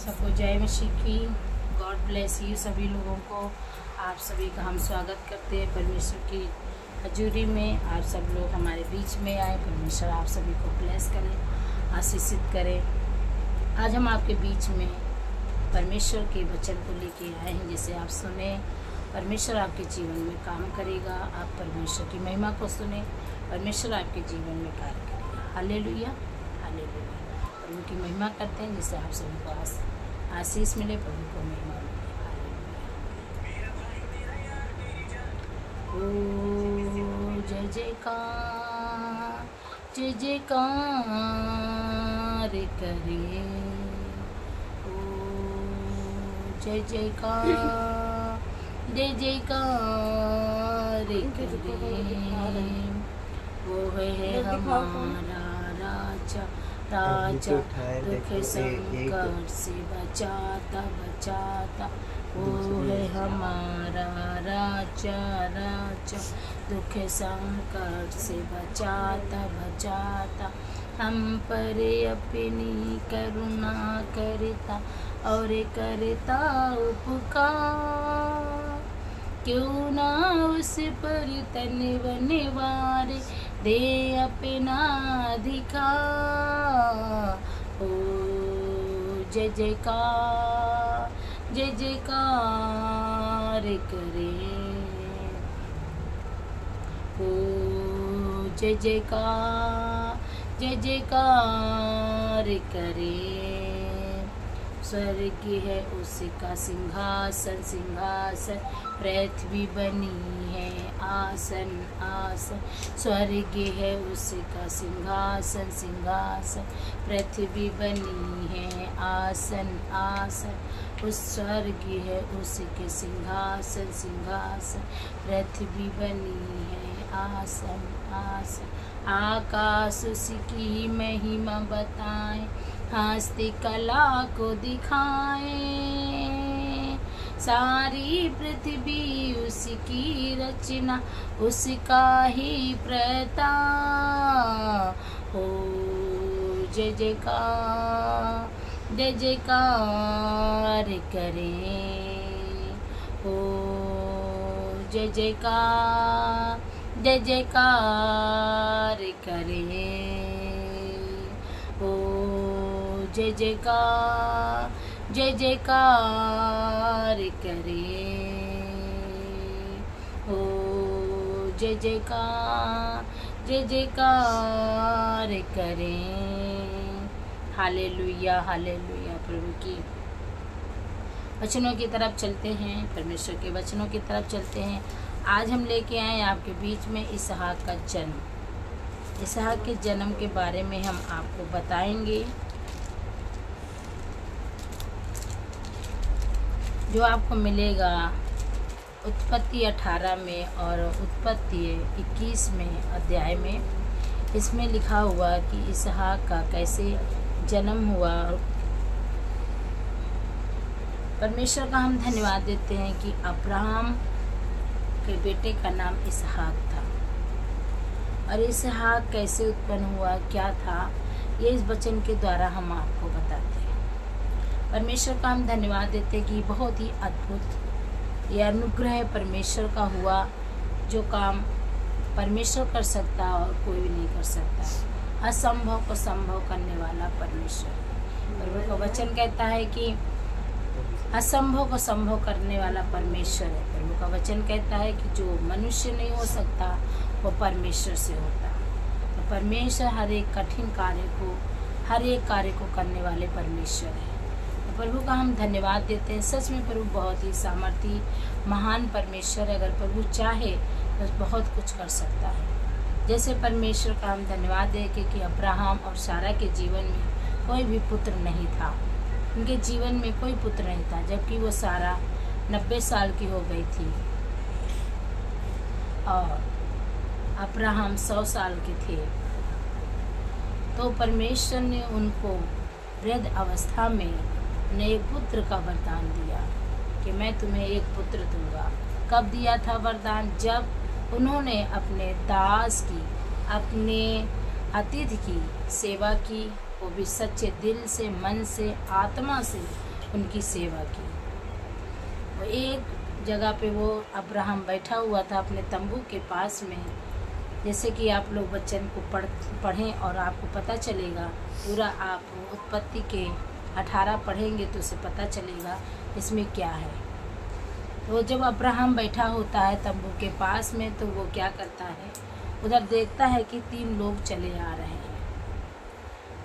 सबको जय मसीह की। गॉड ब्लेस यू सभी लोगों को। आप सभी का हम स्वागत करते हैं परमेश्वर की हजूरी में। आप सब लोग हमारे बीच में आए। परमेश्वर आप सभी को ब्लेस करें, आशीषित करें। आज हम आपके बीच में परमेश्वर के वचन को लेके आए हैं, जिसे आप सुने। परमेश्वर आपके जीवन में काम करेगा। आप परमेश्वर की महिमा को सुने, परमेश्वर आपके जीवन में कार्य करेगा। Hallelujah, hallelujah. प्रभु की महिमा करते हैं, जिससे आप सभी को आशीष मिले, प्रभु को महिमा मिले। ओ जय जयकार, जय जयकार करे। ओ जय जयकार, जय जयकार करे। वो है हमारा राजा, राजा दुख संकट से बचाता बचाता। वो है हमारा राजा, राजा दुख संकट से बचाता बचाता। हम पर अपनी करुणा करता और करता उपकार। क्यों ना उस पर तन बनवारे दे अपना अधिकार। ओ जय जयकार, जय जयकार करे। ओ जय जयकार, जय जयकार करे। स्वर्ग है उसका सिंहासन, सिंहासन पृथ्वी बनी है आसन, आसन। स्वर्ग है उसका सिंहासन, सिंहासन पृथ्वी बनी है आसन, आसन। उस स्वर्ग है उसके सिंहासन, सिंहासन पृथ्वी बनी है आसन, आसन। आकाश उसकी महिमा बताएं, हस्ती कला को दिखाएं। सारी पृथ्वी उसकी रचना, उसका ही प्रताप। हो जय जयकार, जय जयकार करें। हो जय जयकार, जय जयकार करें। हो जय जयकार, जय जयकार करे। हो जय जयकार, जय जयकार करे। Hallelujah, hallelujah. प्रभु की वचनों की तरफ चलते हैं, परमेश्वर के वचनों की तरफ चलते हैं। आज हम लेके आए आपके बीच में इसहाक का जन्म। इसहाक के जन्म के बारे में हम आपको बताएंगे, जो आपको मिलेगा उत्पत्ति 18 में और उत्पत्ति 21 में अध्याय में। इसमें लिखा हुआ कि इसहाक का कैसे जन्म हुआ। परमेश्वर का हम धन्यवाद देते हैं कि अब्राहम के बेटे का नाम इसहाक था। और इसहाक कैसे उत्पन्न हुआ, क्या था, ये इस वचन के द्वारा हम आपको बताते हैं। परमेश्वर का हम धन्यवाद देते हैं कि बहुत ही अद्भुत यह अनुग्रह परमेश्वर का हुआ। जो काम परमेश्वर कर सकता और कोई भी नहीं कर सकता। असंभव को संभव करने वाला परमेश्वर। प्रभु का वचन कहता है कि असंभव को संभव करने वाला परमेश्वर है। प्रभु का वचन कहता है कि जो मनुष्य नहीं हो सकता वो परमेश्वर से होता। तो परमेश्वर हर एक कठिन कार्य को, हर एक कार्य को करने वाले परमेश्वर है। तो प्रभु का हम धन्यवाद देते हैं। सच में प्रभु बहुत ही सामर्थी महान परमेश्वर है। अगर प्रभु चाहे तो बहुत कुछ कर सकता है। जैसे परमेश्वर का हम धन्यवाद दें कि अब्राहम और सारा के जीवन में कोई भी पुत्र नहीं था। उनके जीवन में कोई पुत्र नहीं था, जबकि वो सारा 90 साल की हो गई थी और अब्राहम 100 साल के थे। तो परमेश्वर ने उनको वृद्ध अवस्था में उन्हें एक पुत्र का वरदान दिया कि मैं तुम्हें एक पुत्र दूंगा। कब दिया था वरदान? जब उन्होंने अपने दास की, अपने अतिथि की सेवा की, वो भी सच्चे दिल से, मन से, आत्मा से उनकी सेवा की। वो एक जगह पे वो अब्राहम बैठा हुआ था अपने तंबू के पास में। जैसे कि आप लोग वचन को पढ़ें और आपको पता चलेगा पूरा। आप उत्पत्ति के 18 पढ़ेंगे तो उसे पता चलेगा इसमें क्या है। तो जब अब्राहम बैठा होता है तंबू के पास में तो वो क्या करता है, उधर देखता है कि 3 लोग चले आ रहे हैं।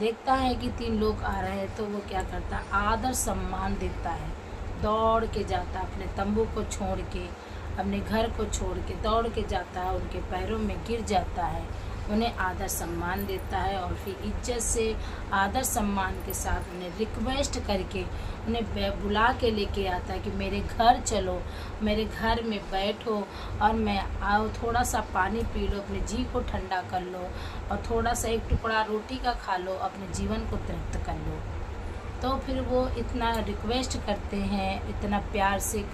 देखता है कि 3 लोग आ रहे हैं तो वो क्या करता, आदर सम्मान देता है। दौड़ के जाता, अपने तंबू को छोड़ के, अपने घर को छोड़ के दौड़ के जाता है, उनके पैरों में गिर जाता है, उन्हें आदर सम्मान देता है और फिर इज्जत से आदर सम्मान के साथ उन्हें रिक्वेस्ट करके उन्हें बुला के लेके आता है कि मेरे घर चलो, मेरे घर में बैठो और मैं आओ, थोड़ा सा पानी पी लो, अपने जी को ठंडा कर लो और थोड़ा सा एक टुकड़ा रोटी का खा लो, अपने जीवन को तृप्त कर लो। तो फिर वो इतना रिक्वेस्ट करते हैं, इतना प्यार से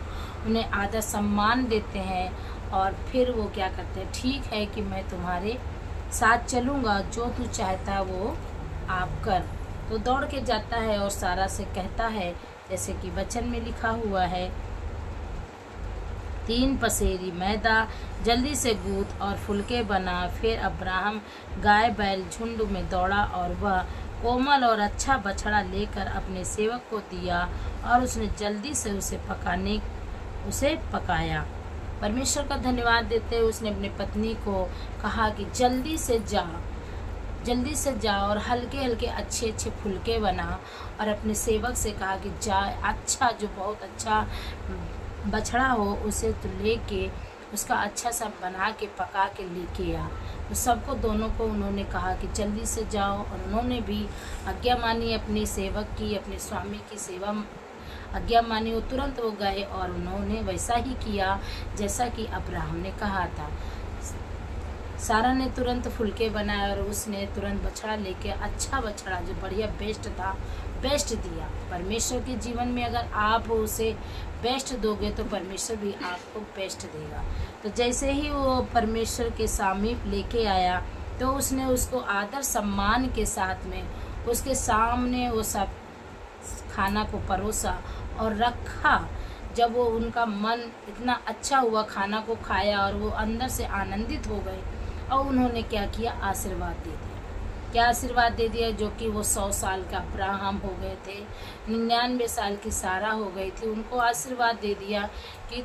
उन्हें आदर सम्मान देते हैं और फिर वो क्या करते हैं, ठीक है कि मैं तुम्हारे साथ चलूँगा, जो तू चाहता वो आप कर। तो दौड़ के जाता है और सारा से कहता है, जैसे कि वचन में लिखा हुआ है, 3 पसेरी मैदा जल्दी से गूँथ और फुलके बना। फिर अब्राहम गाय बैल झुंड में दौड़ा और वह कोमल और अच्छा बछड़ा लेकर अपने सेवक को दिया और उसने जल्दी से उसे पकाया। परमेश्वर का धन्यवाद देते हुए उसने अपनी पत्नी को कहा कि जल्दी से जा और हल्के हल्के अच्छे अच्छे फुलके बना और अपने सेवक से कहा कि जा, अच्छा जो बहुत अच्छा बछड़ा हो उसे तो लेके उसका अच्छा सा बना के पका के लेके आ। तो सबको दोनों को उन्होंने कहा कि जल्दी से जाओ और उन्होंने भी आज्ञा मानी, अपनी सेवक की, अपने स्वामी की सेवा आज्ञा मानी। वो तुरंत वो गए और उन्होंने वैसा ही किया जैसा कि अब्राहम ने कहा था। सारा ने तुरंत फुलके बनाए और उसने तुरंत बछड़ा लेके, अच्छा बछड़ा जो बढ़िया बेस्ट था, बेस्ट दिया। परमेश्वर के जीवन में अगर आप उसे बेस्ट दोगे तो परमेश्वर भी आपको बेस्ट देगा। तो जैसे ही वो परमेश्वर के समीप लेके आया तो उसने उसको आदर सम्मान के साथ में उसके सामने वो सब खाना को परोसा और रखा। जब वो उनका मन इतना अच्छा हुआ, खाना को खाया और वो अंदर से आनंदित हो गए और उन्होंने क्या किया, आशीर्वाद दे दिया। क्या आशीर्वाद दे दिया, जो कि वो 100 साल का अब्राहम हो गए थे, 99 साल की सारा हो गई थी, उनको आशीर्वाद दे दिया कि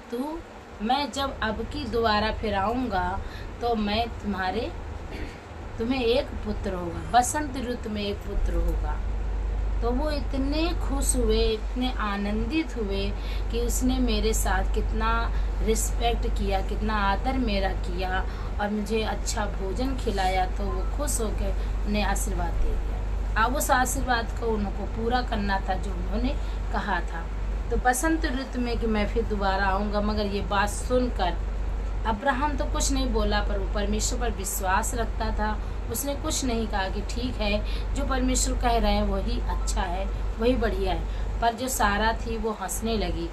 मैं जब अब की दोबारा फिर आऊँगा तो मैं तुम्हें एक पुत्र होगा, बसंत ऋतु में एक पुत्र होगा। तो वो इतने खुश हुए, इतने आनंदित हुए कि उसने मेरे साथ कितना रिस्पेक्ट किया, कितना आदर मेरा किया और मुझे अच्छा भोजन खिलाया। तो वो खुश होकर उन्हें आशीर्वाद दे दिया। अब उस आशीर्वाद को उनको पूरा करना था जो उन्होंने कहा था। तो बसंत ऋतु में कि मैं फिर दोबारा आऊँगा। मगर ये बात सुनकर अब्राहम तो कुछ नहीं बोला, पर वो परमेश्वर पर विश्वास रखता था। उसने कुछ नहीं कहा कि ठीक है, जो परमेश्वर कह रहे हैं वही अच्छा है, वही बढ़िया है। पर जो सारा थी वो हंसने लगी,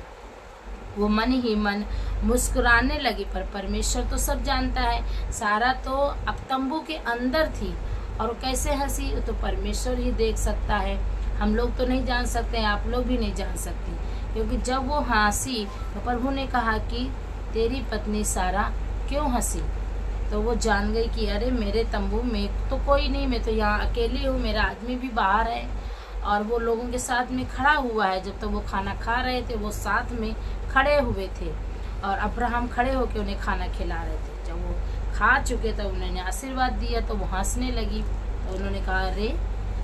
वो मन ही मन मुस्कुराने लगी। पर परमेश्वर तो सब जानता है। सारा तो अब तंबू के अंदर थी और कैसे हंसी तो परमेश्वर ही देख सकता है। हम लोग तो नहीं जान सकते, आप लोग भी नहीं जान सकते। क्योंकि जब वो हंसी तो प्रभु ने कहा कि तेरी पत्नी सारा क्यों हंसी। तो वो जान गई कि अरे मेरे तंबू में तो कोई नहीं, मैं तो यहाँ अकेली हूँ, मेरा आदमी भी बाहर है और वो लोगों के साथ में खड़ा हुआ है। जब तक वो खाना खा रहे थे वो साथ में खड़े हुए थे और अब्राहम खड़े होकर उन्हें खाना खिला रहे थे। जब वो खा चुके तो उन्होंने आशीर्वाद दिया तो वो हंसने लगी। तो उन्होंने कहा अरे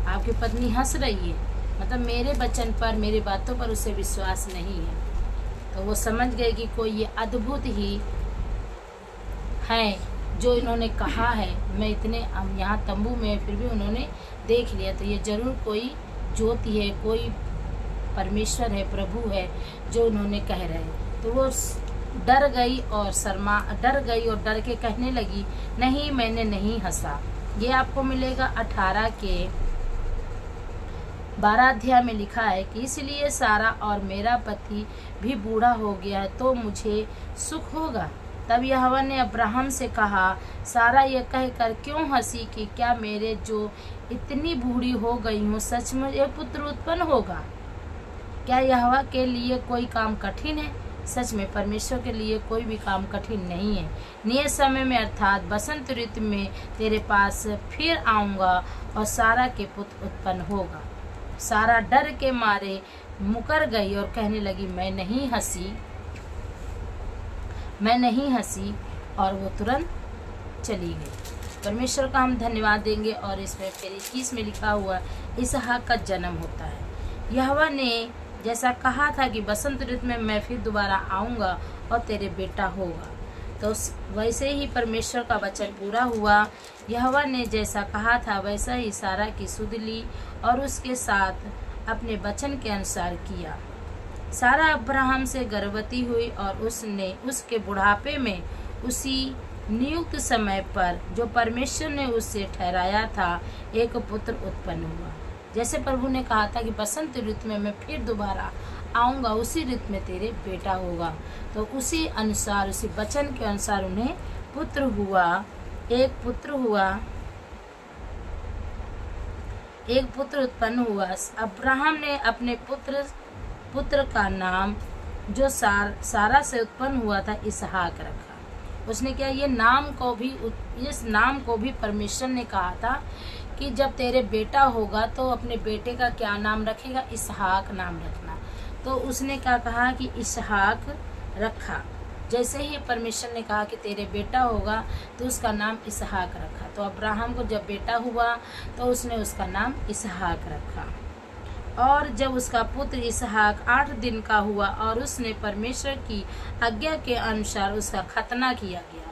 आपकी पत्नी हंस रही है, मतलब मेरे वचन पर, मेरी बातों पर उसे विश्वास नहीं है। तो वो समझ गए कि कोई ये अद्भुत ही है जो इन्होंने कहा है। मैं इतने यहाँ तंबू में फिर भी उन्होंने देख लिया, तो ये जरूर कोई ज्योति है, कोई परमेश्वर है, प्रभु है जो उन्होंने कह रहे हैं। तो वो डर गई और डर के कहने लगी नहीं, मैंने नहीं हंसा। ये आपको मिलेगा 18 के 12 अध्याय में लिखा है कि इसलिए सारा और मेरा पति भी बूढ़ा हो गया है तो मुझे सुख होगा। तब यहोवा ने अब्राहम से कहा, सारा यह कहकर क्यों हंसी कि क्या मेरे जो इतनी बूढ़ी हो गई हूँ सचमुच एक पुत्र उत्पन्न होगा। क्या यहोवा के लिए कोई काम कठिन है? सच में परमेश्वर के लिए कोई भी काम कठिन नहीं है। नियत समय में अर्थात बसंत ऋतु में तेरे पास फिर आऊंगा और सारा के पुत्र उत्पन्न होगा। सारा डर के मारे मुकर गई और कहने लगी, मैं नहीं हंसी, और वो तुरंत चली गई। परमेश्वर का हम धन्यवाद देंगे। और इसमें फिर 21 में लिखा हुआ इसहाक का जन्म होता है। यहोवा ने जैसा कहा था कि बसंत ऋतु में मैं फिर दोबारा आऊंगा और तेरे बेटा होगा, तो वैसे ही परमेश्वर का वचन पूरा हुआ। यहोवा ने जैसा कहा था वैसा ही सारा की सुध ली और उसके साथ अपने वचन के अनुसार किया। सारा अब्राहम से गर्भवती हुई और उसने उसके बुढ़ापे में उसी नियुक्त समय पर जो परमेश्वर ने उससे ठहराया था एक पुत्र उत्पन्न हुआ। जैसे प्रभु ने कहा था कि बसंत ऋतु में मैं फिर दोबारा आऊंगा, उसी ऋतु में तेरे बेटा होगा, तो उसी अनुसार, उसी वचन के अनुसार उन्हें पुत्र हुआ, एक पुत्र उत्पन्न हुआ। अब्राहम ने अपने पुत्र का नाम जो सारा से उत्पन्न हुआ था इसहाक रखा। उसने क्या, इस नाम को भी परमेश्वर ने कहा था कि जब तेरे बेटा होगा तो अपने बेटे का क्या नाम रखेगा? इसहाक नाम रखना। तो उसने क्या कहा कि इसहाक रखा। जैसे ही परमेश्वर ने कहा कि तेरे बेटा होगा तो उसका नाम इसहाक रखा। तो अब्राहम को जब बेटा हुआ तो उसने उसका नाम इसहाक रखा। और जब उसका पुत्र इसहाक 8 दिन का हुआ और उसने परमेश्वर की आज्ञा के अनुसार उसका खतना किया गया।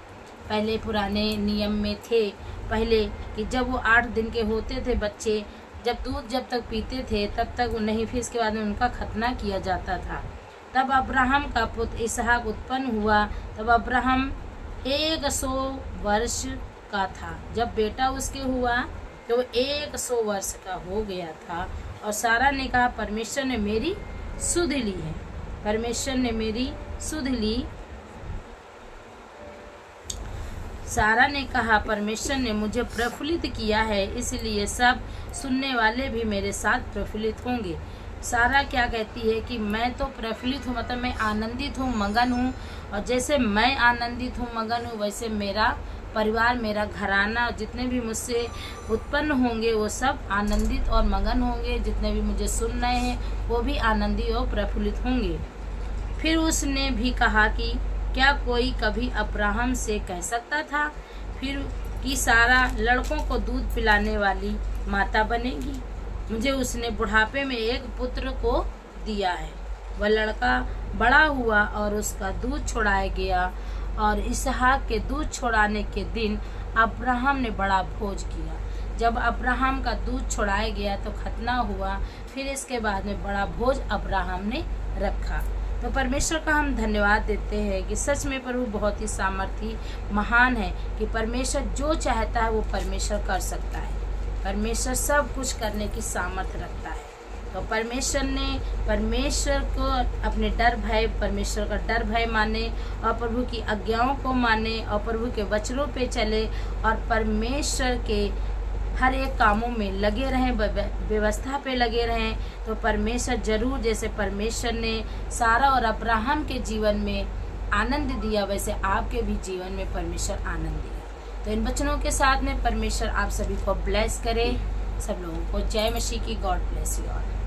पहले पुराने नियम में थे पहले कि जब वो 8 दिन के होते थे बच्चे, जब तक पीते थे तब तक नहीं, फिर इसके बाद में उनका खतना किया जाता था। तब अब्राहम का पुत्र इसहाक उत्पन्न हुआ। तब अब्राहम 100 वर्ष का था। जब बेटा उसके हुआ तो वो 100 वर्ष का हो गया था। और सारा ने कहा, परमेश्वर ने मेरी सुध ली है, परमेश्वर ने मेरी सुध ली। सारा ने कहा, परमेश्वर ने मुझे प्रफुल्लित किया है, इसलिए सब सुनने वाले भी मेरे साथ प्रफुल्लित होंगे। सारा क्या कहती है कि मैं तो प्रफुल्लित हूँ, मतलब मैं आनंदित हूँ, मगन हूँ। और जैसे मैं आनंदित हूँ, मगन हूँ, वैसे मेरा परिवार, मेरा घराना, जितने भी मुझसे उत्पन्न होंगे वो सब आनंदित और मगन होंगे। जितने भी मुझे सुन रहे हैं वो भी आनंदित और प्रफुल्लित होंगे। फिर उसने भी कहा कि क्या कोई कभी अब्राहम से कह सकता था फिर कि सारा लड़कों को दूध पिलाने वाली माता बनेगी? मुझे उसने बुढ़ापे में एक पुत्र को दिया है। वह लड़का बड़ा हुआ और उसका दूध छोड़ाया गया। और इसहाक के दूध छोड़ाने के दिन अब्राहम ने बड़ा भोज किया। जब अब्राहम का दूध छोड़ाया गया तो खतना हुआ। फिर इसके बाद में बड़ा भोज अब्राहम ने रखा। तो परमेश्वर का हम धन्यवाद देते हैं कि सच में प्रभु बहुत ही सामर्थी महान है कि परमेश्वर जो चाहता है वो परमेश्वर कर सकता है। परमेश्वर सब कुछ करने की सामर्थ्य रखता है। तो परमेश्वर को अपने परमेश्वर का डर भय माने और प्रभु की आज्ञाओं को माने और प्रभु के वचनों पे चले और परमेश्वर के हर एक कामों में लगे रहें, व्यवस्था पे लगे रहें। तो परमेश्वर जरूर, जैसे परमेश्वर ने सारा और अब्राहम के जीवन में आनंद दिया, वैसे आपके भी जीवन में परमेश्वर आनंद दिया। तो इन वचनों के साथ में परमेश्वर आप सभी को ब्लेस करे। सब लोगों को जय मसीह की। God bless you all.